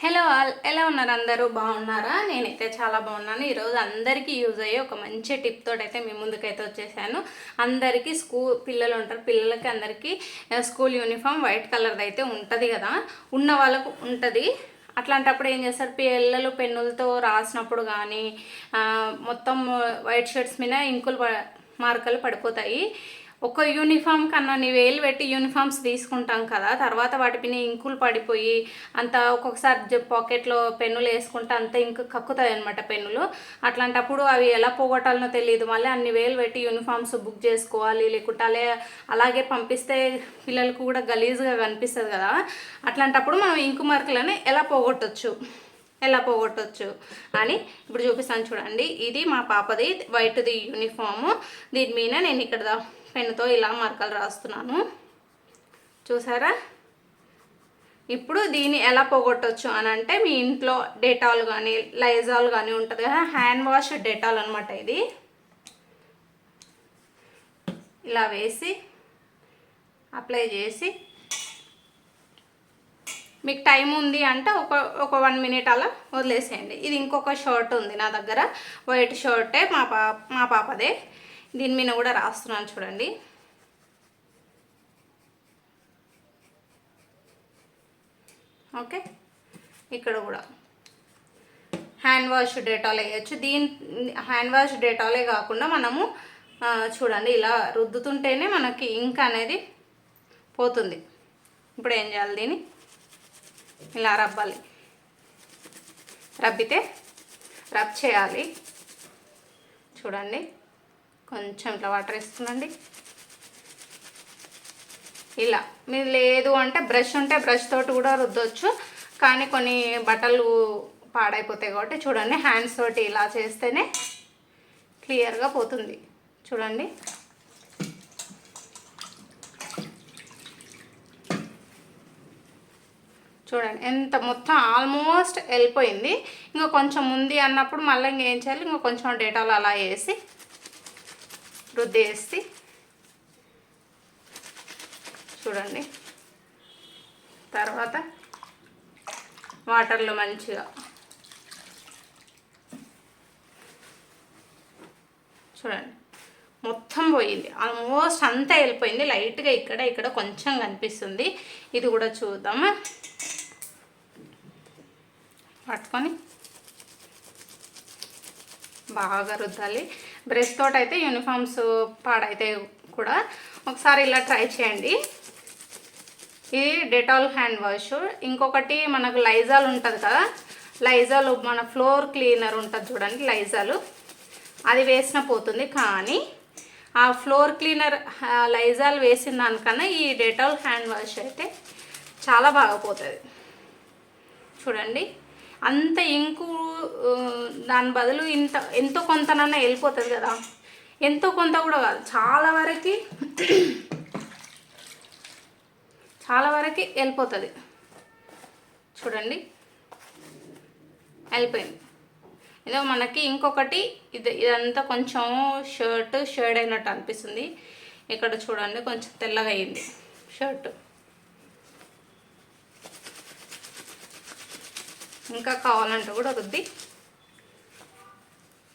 Hello all, ఎలా ఉన్నారు? అందరూ బాగున్నారా? నేనైతే చాలా బాగున్నాను. ఈరోజు అందరికీ యూజ్ అయ్యే ఒక మంచి టిప్ తోటి అయితే మీ ముందుకైతే వచ్చేసాను. అందరికీ పిల్లలు ఉంటారు, పిల్లలకి అందరికీ స్కూల్ యూనిఫామ్ వైట్ కలర్ది అయితే ఉంటుంది కదా, ఉన్న వాళ్ళకు ఉంటుంది. అట్లాంటప్పుడు ఏం చేస్తారు, పిల్లలు పెన్నులతో రాసినప్పుడు కానీ మొత్తం వైట్ షర్ట్స్ మీద ఇంకులు మార్కలు పడిపోతాయి. ఒక యూనిఫామ్ కన్నా నీ వేలు పెట్టి యూనిఫామ్స్ తీసుకుంటాం కదా, తర్వాత వాటిపైన ఇంకులు పడిపోయి అంత ఒక్కొక్కసారి పాకెట్లో పెన్నులు వేసుకుంటే అంత ఇంకు కక్కుతాయి అనమాట పెన్నులు. అట్లాంటప్పుడు అవి ఎలా పోగొట్టాలనో తెలియదు. మళ్ళీ అన్ని వేలు పెట్టి యూనిఫామ్స్ బుక్ చేసుకోవాలి, లేకుంటే అలాగే పంపిస్తే పిల్లలకు కూడా గలీజ్గా కనిపిస్తుంది కదా. అట్లాంటప్పుడు మనం ఇంకు మార్కులను ఎలా పోగొట్టచ్చు అని ఇప్పుడు చూపిస్తాను చూడండి. ఇది మా పాపది వైట్ది యూనిఫాము. దీని మీద నేను ఇక్కడ పెన్నుతో ఇలా మార్కలు రాస్తున్నాను, చూసారా? ఇప్పుడు దీన్ని ఎలా పోగొట్టచ్చు అని అంటే, మీ ఇంట్లో డెటాల్ కానీ లైజాల్ కానీ ఉంటుంది కదా, హ్యాండ్ వాష్ డెటాల్ అనమాట. ఇది ఇలా వేసి అప్లై చేసి, మీకు టైం ఉంది అంటే ఒక 1 మినిట్ అలా వదిలేసేయండి. ఇది ఇంకొక షర్ట్ ఉంది నా దగ్గర, వైట్ షర్టే మా పాపదే. దీని మీద కూడా రాస్తున్నాను చూడండి. ఓకే, ఇక్కడ కూడా హ్యాండ్ వాష్ డెటాల్ వేయచ్చు. హ్యాండ్ వాష్ డెటాలే కాకుండా మనము చూడండి ఇలా రుద్దుతుంటేనే మనకి ఇంక్ అనేది పోతుంది. ఇప్పుడు ఏం చేయాలి, దీన్ని ఇలా రబ్బితే రబ్ చేయాలి. చూడండి, కొంచెం ఇట్లా వాటర్ వేసుకునండి. ఇలా మీరు లేదు అంటే బ్రష్ ఉంటే బ్రష్ తోటి కూడా రుద్దొచ్చు, కానీ కొన్ని బట్టలు పాడైపోతాయి కాబట్టి చూడండి, హ్యాండ్స్ తోటి ఇలా చేస్తేనే క్లియర్గా పోతుంది. చూడండి, ఎంత మొత్తం ఆల్మోస్ట్ వెళ్ళిపోయింది. ఇంకా కొంచెం ఉంది అన్నప్పుడు మళ్ళీ ఇంకేం చేయాలి, ఇంకా కొంచెం డేటాలు అలా వేసి రుద్దేసి చూడండి. తర్వాత వాటర్లో మంచిగా చూడండి, మొత్తం పోయింది, ఆల్మోస్ట్ అంతా వెళ్ళిపోయింది. లైట్గా ఇక్కడ కొంచెం కనిపిస్తుంది. ఇది కూడా చూద్దామా. పట్టుకొని బాగా రుద్దాలి. బ్రష్ తోటి అయితే యూనిఫామ్స్ పాడైతే కూడా ఒకసారి ఇలా ట్రై చేయండి. ఇది డెటాల్ హ్యాండ్ వాష్. ఇంకొకటి మనకు లైజాల్ ఉంటుంది కదా, లైజాల్ మన ఫ్లోర్ క్లీనర్ ఉంటుంది చూడండి, లైజాలు అది వేసిన పోతుంది. కానీ ఆ ఫ్లోర్ క్లీనర్ లైజాల్ వేసిన దానికన్నా ఈ డెటాల్ హ్యాండ్ వాష్ అయితే చాలా బాగా పోతుంది. చూడండి, అంత ఇంకు దాని బదులు ఎంతో కొంతనన్నా వెళ్ళిపోతుంది కదా, ఎంతో కొంత కూడా కాదు, చాలా వరకు వెళ్ళిపోతుంది. చూడండి, వెళ్ళిపోయింది. ఏదో మనకి ఇంకొకటి ఇదంతా కొంచెం షేడ్ అయినట్టు అనిపిస్తుంది. ఇక్కడ చూడండి, కొంచెం తెల్లగా అయింది షర్ట్. ఇంకా కావాలంటే కూడా రుద్ది,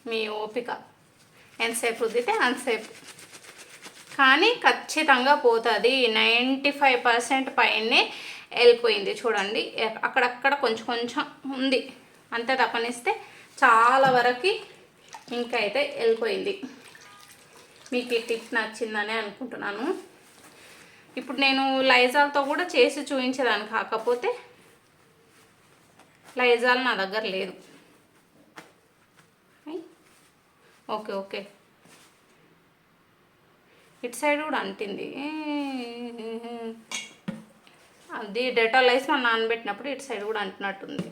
మీ ఓపిక, ఎంతసేపు రుద్దితే అంతసేపు, కానీ ఖచ్చితంగా పోతుంది. 95% పైనే వెళ్ళిపోయింది. చూడండి, అక్కడక్కడ కొంచెం ఉంది అంతే, తప్పనిస్తే చాలా వరకు ఇంకైతే వెళ్ళిపోయింది. మీకు ఈ టిప్ నచ్చిందని అనుకుంటున్నాను. ఇప్పుడు నేను లైజాల్తో కూడా చేసి చూపించేదాన్ని, కాకపోతే లైజాల్ నా దగ్గర లేదు. ఓకే, ఇటు సైడ్ కూడా అంటింది. అది డెటాల్ వేసి మనం నానబెట్టినప్పుడు ఇటు సైడ్ కూడా అంటినట్టుంది.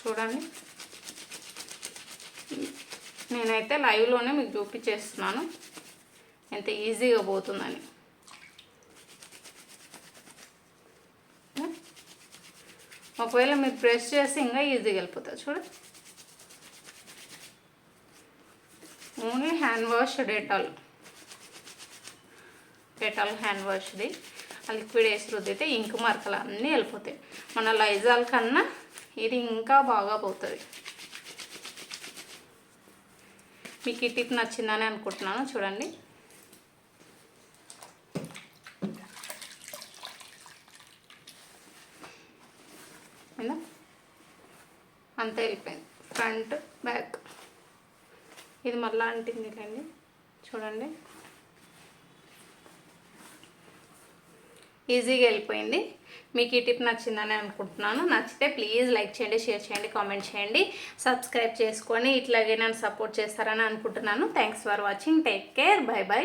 చూడండి, నేనైతే లైవ్లోనే మీకు చూపించేస్తున్నాను ఎంత ఈజీగా పోతుందని. ఒకవేళ మీరు ప్రెస్ చేసి ఇంకా ఈజీగా వెళ్ళిపోతుంది. చూడండి, only hand wash Dettol. Dettol hand వాష్ది. ఆ లిక్విడ్ వేసి రుద్దితే ఇంకు మరకలు అన్నీ వెళ్ళిపోతాయి. మన లైజాల్ కన్నా ఇది ఇంకా బాగా పోతుంది. మీకు ఈ టిప్ నచ్చిందని అనుకుంటున్నాను. చూడండి, అంతే వెళ్ళిపోయింది ఫ్రంట్ బ్యాక్. ఇది మళ్ళీ అంటింది కండి, చూడండి ఈజీగా వెళ్ళిపోయింది. మీకు ఈ టిప్ నచ్చిందని అనుకుంటున్నాను. నచ్చితే ప్లీజ్ లైక్ చేయండి, షేర్ చేయండి, కామెంట్ చేయండి, సబ్స్క్రైబ్ చేసుకొని ఇట్లాగే నన్ను సపోర్ట్ చేస్తారని అనుకుంటున్నాను. Thanks for watching. Take care. By by.